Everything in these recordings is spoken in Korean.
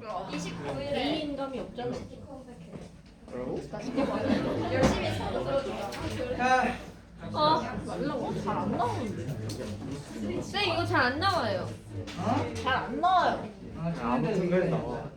29일에 개인감이 없잖아. 뭐라고? 열심히 서로 들어주자. 자, 아, 말라고? 잘 안 나오는데. 쌤 이거 잘 안 나와요. 어? 잘 안 나와요. 아무 순간에 나와.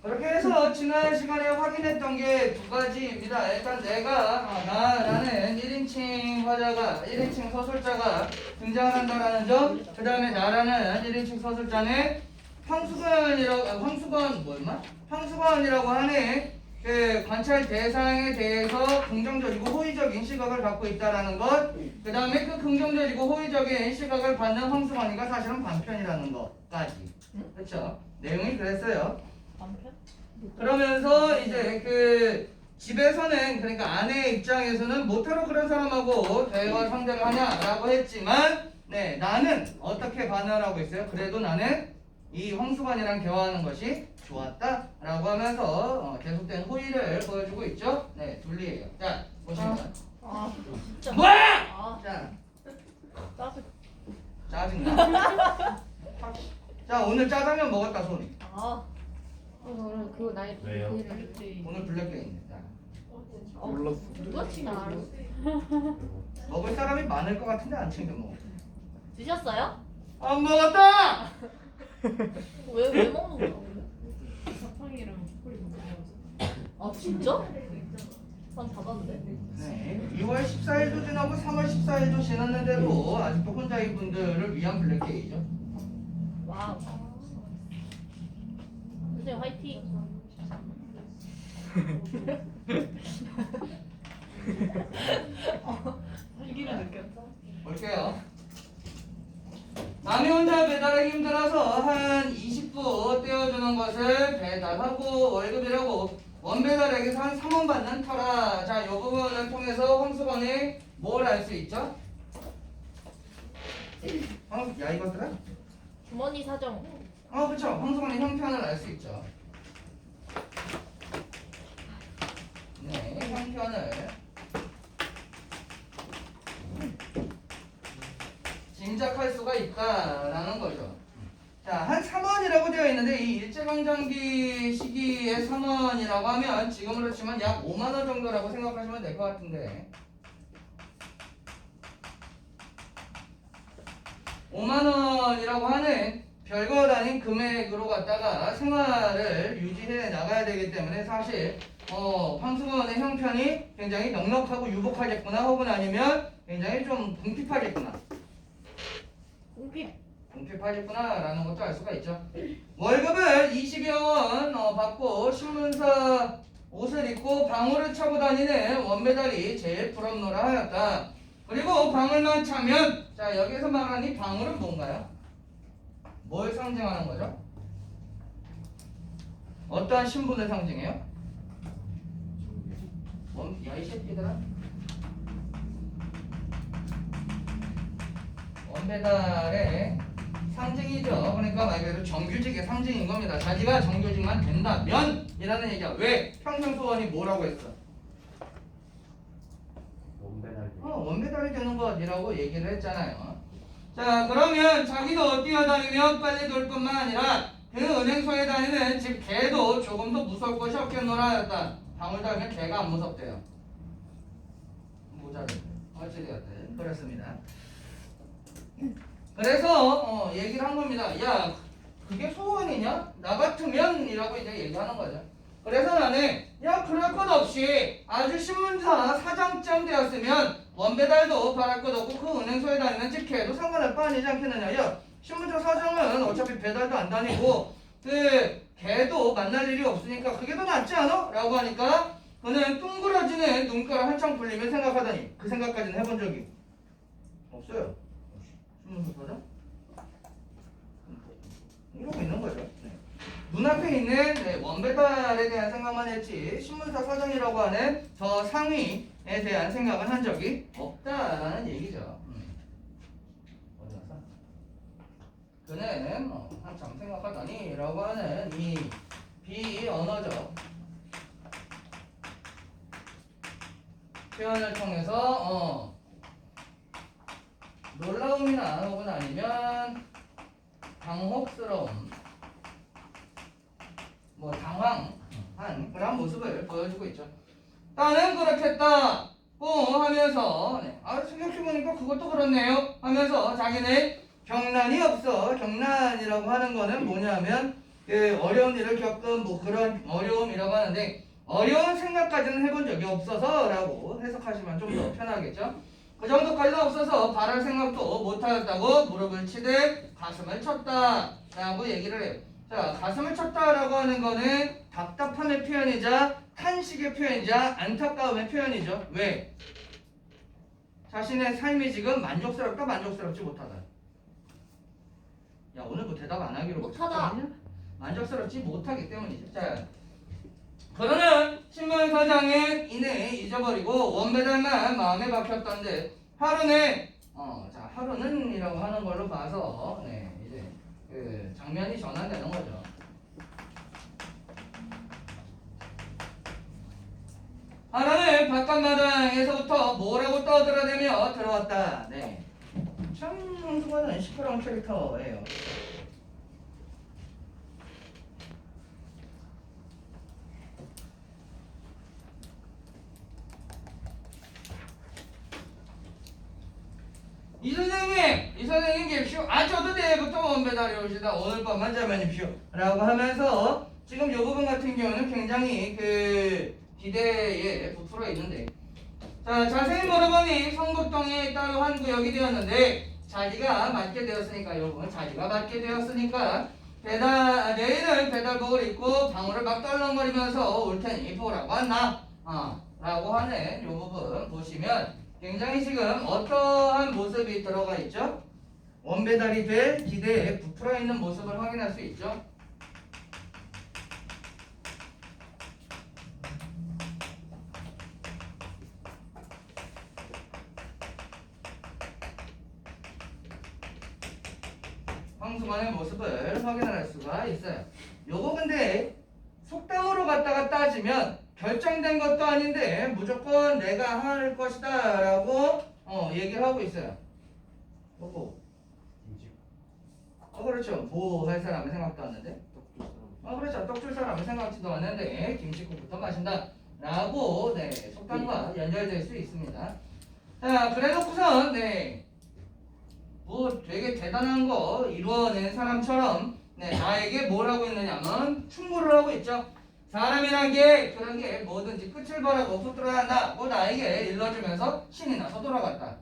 그렇게 해서 지난 시간에 확인했던 게 두 가지입니다. 일단 내가 나라는 1인칭 화자가 1인칭 서술자가 등장한다라는 점, 그 다음에 나라는 1인칭 서술자는 황수건이라고 하는 그 관찰 대상에 대해서 긍정적이고 호의적인 시각을 갖고 있다라는 것, 그 다음에 그 긍정적이고 호의적인 시각을 받는 황수건이가 사실은 반편이라는 것까지. 그렇죠? 내용이 그랬어요. 남편? 그러면서 이제 그 집에서는, 그러니까 아내의 입장에서는 모태로 그런 사람하고 대화 상대를 하냐라고 했지만, 네, 나는 어떻게 반응하고 있어요? 그래도 나는 이 황수관이랑 대화하는 것이 좋았다라고 하면서 계속된 호의를 보여주고 있죠. 네, 둘리예요. 자, 보시면 아, 진짜. 뭐야? 아, 자, 짜증. 짜증나. 자, 오늘 짜장면 먹었다 소리. 아, 오늘 그거 나이 왜요? 오늘 블랙게임입니다. 몰랐어. 누가 지금 알아? 먹을 사람이 많을 것 같은데 안 챙겨 먹어. 드셨어요? 안 먹었다. 왜 먹는 거야? 아, 진짜? 난 받았는데. 네, 2월 14일도 지나고 3월 14일도 지났는데도 아직도 혼자인 분들을 위한 블랙데이죠. 와우. 선생님 화이팅. 활기를 느꼈어? 볼게요. 남이 혼자 배달하기 힘들어서 한 20부 떼어주는 것을 배달하고 월급이라고 원배달에게서 한 3원 받는 터라. 자, 이 부분을 통해서 황수건이 뭘 알 수 있죠? 야, 이것들아? 주머니 사정. 그쵸. 황수건의 형편을 알 수 있죠. 네, 형편을 짐작할 수가 있다라는 거죠. 자, 한 3원이라고 되어 있는데 이 일제강점기 시기에 3원이라고 하면 지금으로 치면 약 5만 원 정도라고 생각하시면 될 것 같은데 5만 원이라고 하는 별것 아닌 금액으로 갖다가 생활을 유지해 나가야 되기 때문에 사실 황수건의 형편이 굉장히 넉넉하고 유복하겠구나 혹은 아니면 굉장히 좀 궁핍하겠구나 궁핍하겠구나 라는 것도 알 수가 있죠. 월급을 20여 원 받고 신문사 옷을 입고 방울을 차고 다니는 원배달이 제일 부럽노라 하였다. 그리고 방울만 차면 자 여기서 말하는 이 방울은 뭔가요? 뭘 상징하는 거죠? 어떠한 신분을 상징해요? 야 이 새끼들아 원배달의 상징이죠. 그러니까 말 그대로 정규직의 상징인 겁니다. 자기가 정규직만 된다면 이라는 얘기야. 왜? 평생 소원이 뭐라고 했어? 원배달이 되는 것이라고 얘기를 했잖아요. 자 그러면 자기도 뛰어다니며 빨리 돌 뿐만 아니라 그 은행소에 다니는 집 개도 조금 더 무서울 것이 없겠노라 하였다. 방울 달면 개가 안 무섭대요. 모자를 어찌되었든 그렇습니다. 그래서 얘기를 한 겁니다. 야 그게 소원이냐? 나 같으면 이라고 이제 얘기하는 거죠. 그래서 나는 야 그럴 것 없이 아주 신문사 사장쯤 되었으면 원배달도 바랄 것 없고 그 은행소에 다니는 집회도 상관할 바 아니지 않겠느냐. 야 신문사 사장은 어차피 배달도 안 다니고 그 걔도 만날 일이 없으니까 그게 더 낫지 않아? 라고 하니까 그는 둥그러지는 눈가를 한참 굴리며 생각하더니 그 생각까지는 해본 적이 없어요. 신문사 사장? 이러고 있는 거죠. 네. 눈앞에 있는 원배달에 대한 생각만 했지 신문사 사장이라고 하는 저 상위에 대한 생각은 한 적이 없다라는 얘기죠. 어디 갔어? 그는 한참 생각하더니 라고 하는 이 비언어적 표현을 통해서 놀라움이나 혹은 아니면 당혹스러움, 뭐 당황한 그런 모습을 보여주고 있죠. 나는 그렇겠다 하면서 생각해보니까 그것도 그렇네요 하면서 자기는 경란이 없어. 경란이라고 하는 거는 뭐냐면 그 어려운 일을 겪은 뭐 그런 어려움이라고 하는데 어려운 생각까지는 해본 적이 없어서 라고 해석하시면 좀 더 편하겠죠. 그 정도까지도 없어서 바랄 생각도 못하였다고 무릎을 치듯 가슴을 쳤다 라고 얘기를 해요. 자, 가슴을 쳤다라고 하는 거는 답답함의 표현이자 탄식의 표현이자 안타까움의 표현이죠. 왜? 자신의 삶이 지금 만족스럽다 만족스럽지 못하다. 야, 오늘 뭐 대답 안 하기로 못하다. 만족스럽지 못하기 때문이죠. 자, 그러나 신문사장은 이내 잊어버리고 원배달만 마음에 박혔던데 하루는 하루는 이라고 하는 걸로 봐서 이제 그 장면이 전환되는 거죠. 하루는 바깥마당에서부터 뭐라고 떠들어대며 들어왔다. 참 황수관은 시끄러운 캐릭터예요. 이 선생님 계십시오. 저도 내일부터 원배달이 오시다. 오늘 밤만 자면입시오 라고 하면서 지금 이 부분 같은 경우는 굉장히 그 기대에 부풀어 있는데, 자, 자세히 물어보니 성북동에 따로 한 구역이 되었는데 자기가 맡게 되었으니까 여러분 자기가 맡게 되었으니까 내일은 배달복을 입고 방울을 막 떨렁거리면서 올 테니 보라고 한다 라고 하는 이 부분 보시면 굉장히 지금 어떠한 모습이 들어가 있죠? 원배달이 될 기대에 부풀어 있는 모습을 확인할 수 있죠. 황수관의 모습을 확인할 수가 있어요. 요거 근데 속담으로 갖다가 따지면 결정된 것도 아닌데 무조건 내가 할 것이다 라고 얘기를 하고 있어요. 요거 그렇죠. 뭐 할 사람은 생각도 안 하는데 그렇죠. 떡 줄 사람은 생각지도 않는데 김치국부터 마신다 라고 속담과 연결될 수 있습니다. 자, 그래놓고선 뭐 되게 대단한 거 이루어낸 사람처럼 나에게 뭘 하고 있느냐면 충고를 하고 있죠. 사람이란 게 그런 게 뭐든지 끝을 바라고 붙들어야 한다. 뭐 나에게 일러주면서 신이 나서 돌아갔다.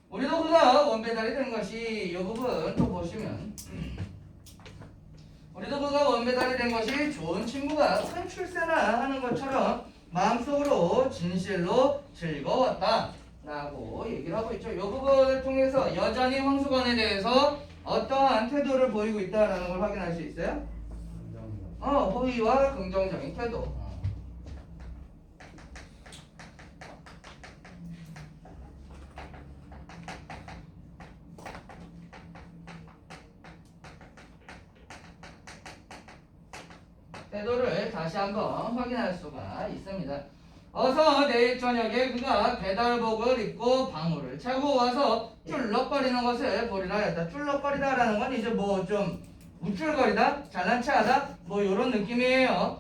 우리도 그가 원배달이 된 것이 이 부분 또 보시면 우리도 그가 원배달이 된 것이 좋은 친구가 큰 출세나 하는 것처럼 마음속으로 진실로 즐거웠다 라고 얘기를 하고 있죠. 이 부분을 통해서 여전히 황수관에 대해서 어떠한 태도를 보이고 있다는 걸 확인할 수 있어요. 호의와 긍정적인 태도. 태도를 다시 한번 확인할 수가 있습니다. 어서 내일 저녁에 그가 배달복을 입고 방울을 차고 와서 쭈럭거리는 것을 보리라 했다. 쭈럭거리다라는 건 이제 뭐 좀 우쭐거리다, 잘난 체하다 뭐 이런 느낌이에요.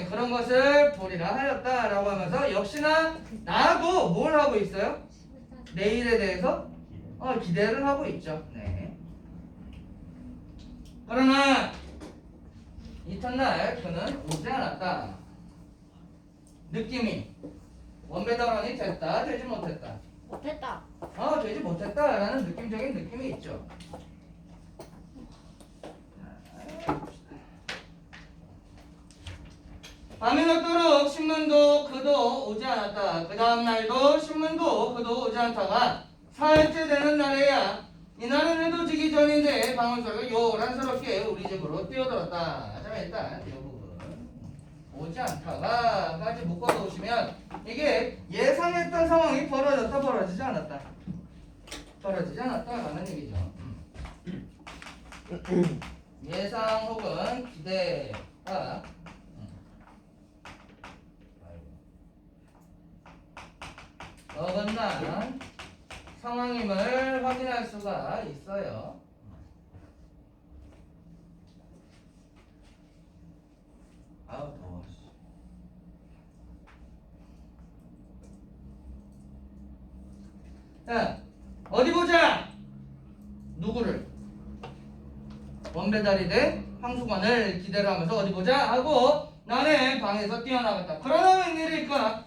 그런 것을 보리라 하였다라고 하면서 역시나 나도 뭘 하고 있어요? 내일에 대해서 기대를 하고 있죠. 그러나 이튿날 그는 오지 않았다. 느낌이 원배달원이 됐다, 되지 못했다. 못했다. 되지 못했다라는 느낌적인 느낌이 있죠. 밤이 늦도록 신문도 그도 오지 않았다. 그 다음 날도 신문도 그도 오지 않다가 사흘째 되는 날에야 이날은 해도 지기 전인데 방울소리가 요란스럽게 우리 집으로 뛰어들었다. 자, 일단 이 부분 오지 않다가까지 묶어서 오시면 이게 예상했던 상황이 벌어졌다 벌어지지 않았다. 벌어지지 않았다라는 얘기죠. 예상 혹은 기대가 상황임을 확인할 수가 있어요. 아우 더워. 자, 어디 보자. 누구를? 원배달이 된 황수관을 기대를 하면서 어디 보자 하고 나는 방에서 뛰어나갔다. 그러나 웬일일까?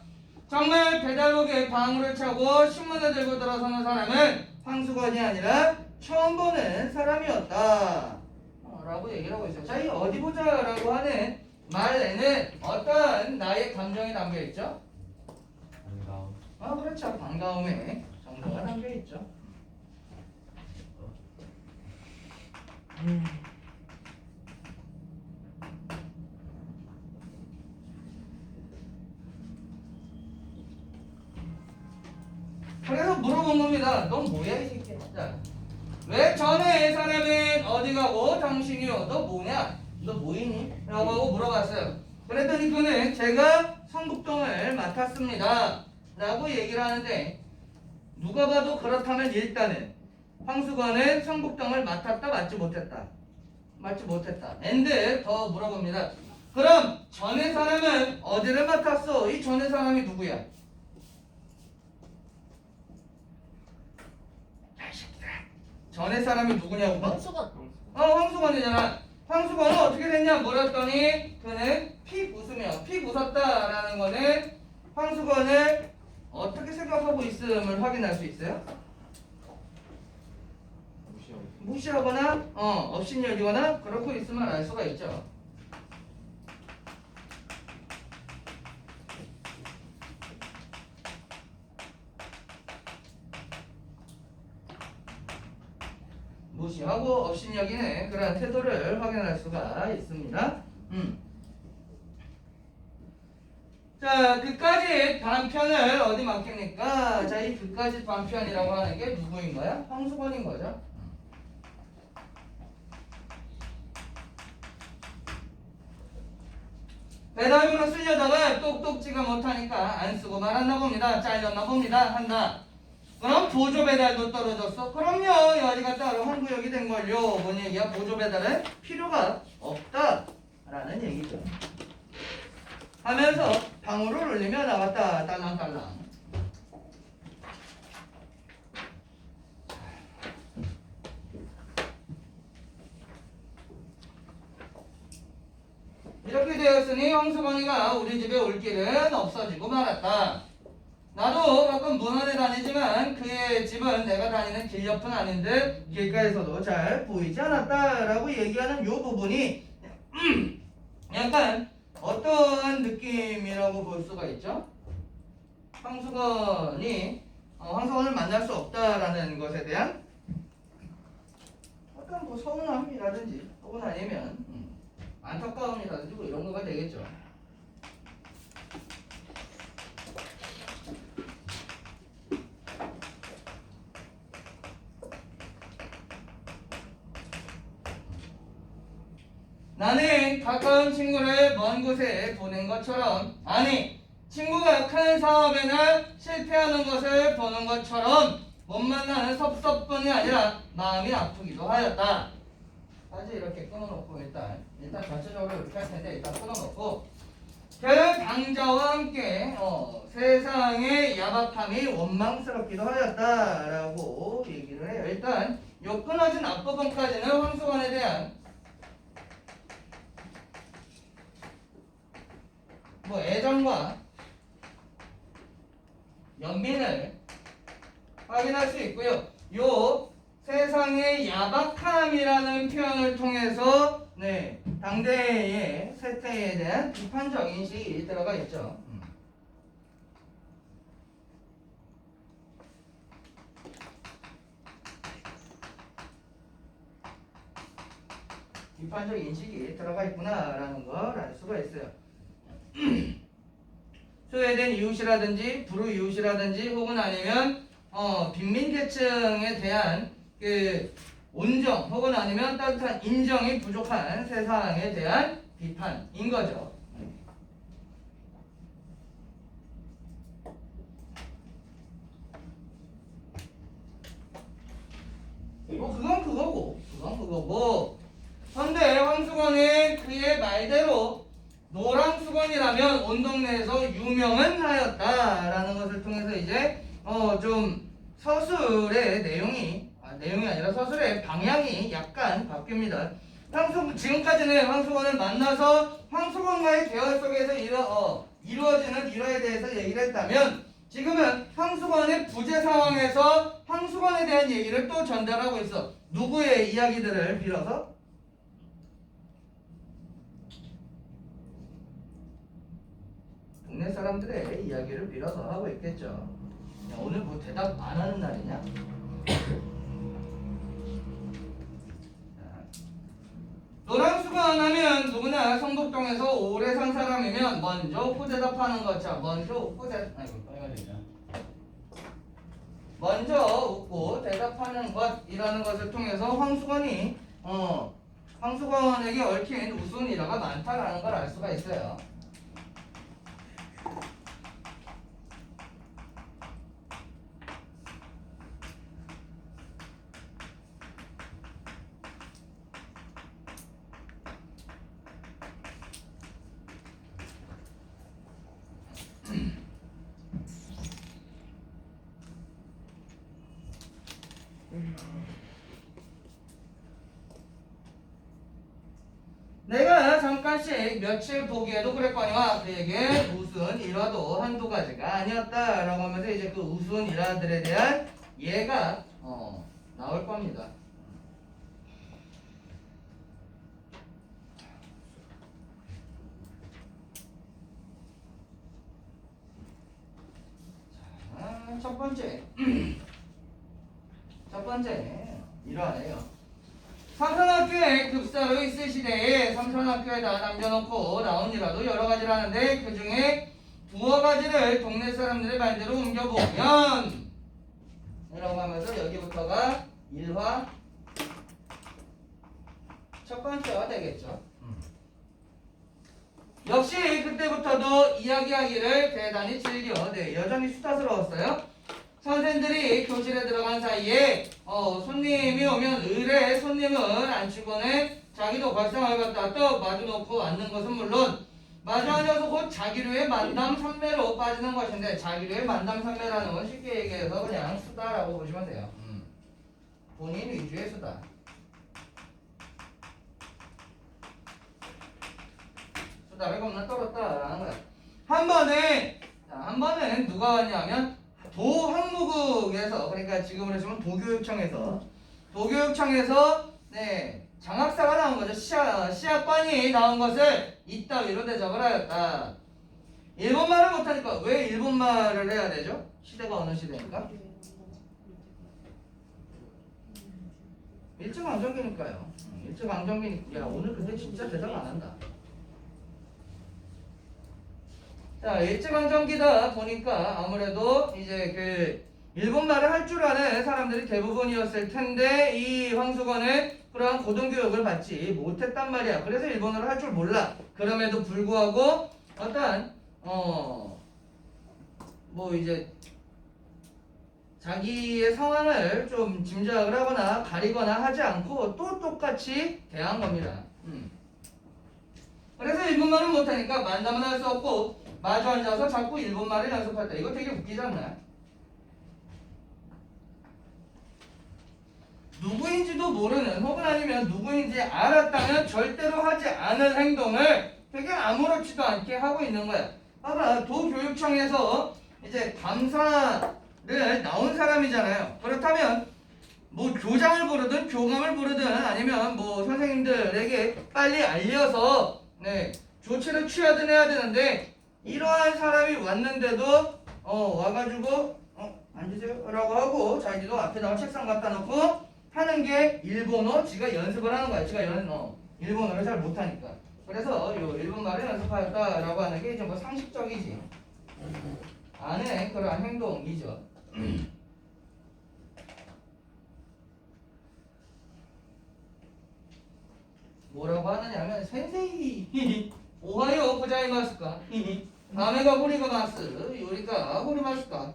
정말 배달복에 방울을 차고 신문을 들고 들어서는 사람은 황수관이 아니라 처음 보는 사람이었다. 라고 얘기를 하고 있어요. 자, 이 어디 보자라고 하는 말에는 어떤 나의 감정이 담겨 있죠? 그렇죠. 반가움에 정서가 담겨 있죠. 그래서 물어본 겁니다. 넌 뭐야 이 새끼야. 자, 왜 전에 사람은 어디 가고 당신이요 너 뭐냐? 너 뭐이니? 라고 하고 물어봤어요. 그랬더니 그는 제가 성북동을 맡았습니다 라고 얘기를 하는데 누가 봐도 그렇다면 일단은 황수관은 성북동을 맡았다 맡지 못했다. 맡지 못했다. 앤드 더 물어봅니다. 그럼 전에 사람은 어디를 맡았어? 이 전에 사람이 누구야? 전에 사람이 누구냐고 봐? 황수건. 황수건이잖아. 황수건은 어떻게 됐냐 물었더니 그는 픽 웃으며 픽 웃었다라는 거는 황수건을 어떻게 생각하고 있음을 확인할 수 있어요? 무시하거나 업신여기거나 그렇고 있으면 알 수가 있죠. 무시하고 업신여기는 그러한 태도를 확인할 수가 있습니다. 자, 그까짓 반편을 어디 맡깁니까? 자, 이 그까짓 반편이라고 하는 게 누구인 거야? 황수건인 거죠. 배달부로 쓰려다가 똑똑지가 못하니까 안 쓰고 말았나 봅니다. 잘렸나 봅니다. 한다. 그럼 보조 배달도 떨어졌어? 그럼요. 여기가 따로 환구역이 된 걸요. 뭔 얘기야? 보조 배달은 필요가 없다라는 얘기죠. 하면서 방울을 울리며 나왔다. 딸랑딸랑. 이렇게 되었으니 황수건이가 우리 집에 올 길은 없어지고 말았다. 나도 가끔 문안에 다니지만 그의 집은 내가 다니는 길 옆은 아닌 듯 길가에서도 잘 보이지 않았다라고 얘기하는 요 부분이 약간 어떠한 느낌이라고 볼 수가 있죠? 황수건이 황수건을 만날 수 없다라는 것에 대한 어떤 뭐 서운함이라든지 혹은 아니면 안타까움이라든지 뭐 이런 거가 되겠죠. 나는 가까운 친구를 먼 곳에 보낸 것처럼, 아니 친구가 큰 사업에나 실패하는 것을 보는 것처럼 못 만나는 섭섭뿐이 아니라 마음이 아프기도 하였다. 까지 이렇게 끊어놓고 일단 전체적으로 이렇게 할 텐데 일단 끊어놓고 그 당자와 함께 세상의 야박함이 원망스럽기도 하였다라고 얘기를 해요. 일단 요 끊어진 앞부분까지는 황수건에 대한 뭐 애정과 연민을 확인할 수 있고요. 요 세상의 야박함이라는 표현을 통해서 당대의 세태에 대한 비판적 인식이 들어가 있죠. 비판적 인식이 들어가 있구나라는 걸 알 수가 있어요. 소외된 이웃이라든지 불우이웃이라든지 혹은 아니면 빈민계층에 대한 그 온정 혹은 아니면 따뜻한 인정이 부족한 세상에 대한 비판인 거죠. 거고 현대 황수건은 그의 말대로 노랑 수건이라면 온 동네에서 유명은 하였다라는 것을 통해서 이제 좀 서술의 내용이 아니라 서술의 방향이 약간 바뀝니다. 지금까지는 황수건을 만나서 황수건과의 대화 속에서 이루어지는 일화에 대해서 얘기를 했다면 지금은 황수건의 부재 상황에서 황수건에 대한 얘기를 또 전달하고 있어. 누구의 이야기들을 빌어서? 동네 사람들의 이야기를 빌어서 하고 있겠죠. 야, 오늘 뭐 대답 안 하는 날이냐? 노랑수건 하면 누구나 성북동에서 오래 산 사람이면 먼저 후대답하는 것. 자, 먼저 웃고 대답하는 것이라는 것을 통해서 황수건에게 얽힌 우스운 일화가 많다라는 걸 알 수가 있어요. 내가 잠깐씩 며칠 보기에도 그랬거니와 그에게 우스운 일화도 한두 가지가 아니었다라고 하면서 이제 그 우스운 일화들에 대한 예가 나올 겁니다. 자, 첫 번째 일화예요. 삼천학교에 급사로 있을 시대에 삼천학교에다 남겨놓고 나온 일화도 여러 가지라는데 그 중에 두어 가지를 동네 사람들의 말대로 옮겨보면 이라고 하면서 여기부터가 일화 첫 번째가 되겠죠. 역시 그때부터도 이야기하기를 대단히 즐겨 여전히 수다스러웠어요. 선생들이 교실에 들어간 사이에 손님이 오면 의뢰 손님을 앉히고는 자기도 발상을 갖다 떡 마주놓고 앉는 것은 물론 마주 앉아서 곧 자기류의 만담산매로 빠지는 것인데 자기류의 만담산매라는 건 쉽게 얘기해서 그냥 수다라고 보시면 돼요. 본인 위주의 수다. 수다를 겁나 떨었다라는 거야. 한 번은 누가 왔냐면 도항무국에서 그러니까 지금으로 해서는 도교육청에서 장학사가 나온 거죠. 시학관이 나온 것을 이따위로 대접을 하였다. 일본말을 못하니까 왜 일본말을 해야 되죠? 시대가 어느 시대입니까? 일제강점기니까요. 일제강점기니까. 야, 오늘 근데 진짜 대답 안 한다. 자, 일제강점기다 보니까 아무래도 이제 그 일본말을 할 줄 아는 사람들이 대부분이었을 텐데 이 황수건은 그러한 고등교육을 받지 못했단 말이야. 그래서 일본어를 할 줄 몰라. 그럼에도 불구하고 어떤 뭐 이제 자기의 상황을 좀 짐작을 하거나 가리거나 하지 않고 또 똑같이 대한 겁니다. 그래서 일본말을 못하니까 만담은 할 수 없고 마주 앉아서 자꾸 일본말을 연습할 때 이거 되게 웃기지 않나요? 누구인지도 모르는 혹은 아니면 누구인지 알았다면 절대로 하지 않을 행동을 되게 아무렇지도 않게 하고 있는 거야. 봐봐, 도교육청에서 이제 감사를 나온 사람이잖아요. 그렇다면 뭐 교장을 부르든 교감을 부르든 아니면 뭐 선생님들에게 빨리 알려서 조치를 취하든 해야 되는데 이러한 사람이 왔는데도 와가지고 앉으세요 라고 하고 자기도 앞에다가 책상 갖다 놓고 하는 게 일본어. 지가 연습을 하는 거야. 지가 일본어를 잘 못하니까. 그래서 요 일본말을 연습하였다라고 하는 게 이제 뭐 상식적이지 않은 그러한 행동이죠. 뭐라고 하느냐면 센세이 오하요 고자이마스까 아메가 호리가 마스 요리가 호리마스까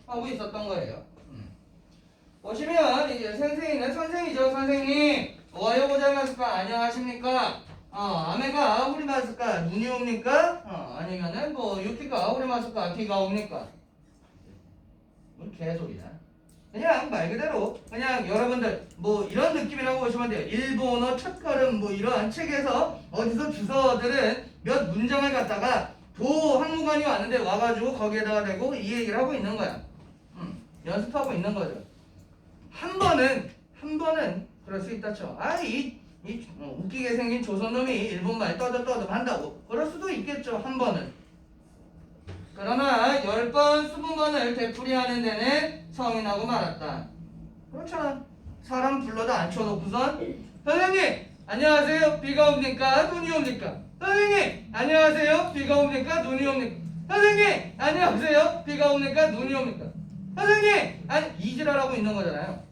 하고 있었던 거예요. 보시면 이제 선생님은 선생이죠. 선생님 오하요 고자이마스까 안녕하십니까? 아메가 오리마스까 눈이 옵니까? 아니면은 뭐 유키가 오리마스까 비가 옵니까? 뭔 개소리야. 그냥 말 그대로 그냥 여러분들 뭐 이런 느낌이라고 보시면 돼요. 일본어 첫걸음 뭐 이런 책에서 어디서 주서들은 몇 문장을 갖다가 도 학무관이 왔는데 와가지고 거기에다가 대고 이 얘기를 하고 있는 거야. 연습하고 있는 거죠. 한 번은 그럴 수 있다 쳐. 웃기게 생긴 조선놈이 일본말 떠듬떠듬 한다고. 그럴 수도 있겠죠. 한 번은. 그러나 10번, 20번을 되풀이하는 데는 성이 나고 말았다. 그렇잖아. 사람 불러다 앉혀놓고선 선생님 안녕하세요. 비가 옵니까? 눈이 옵니까? 선생님 안녕하세요. 비가 옵니까? 눈이 옵니까? 선생님 안녕하세요. 비가 옵니까? 눈이 옵니까? 선생님 아니 이지랄하고 있는 거잖아요.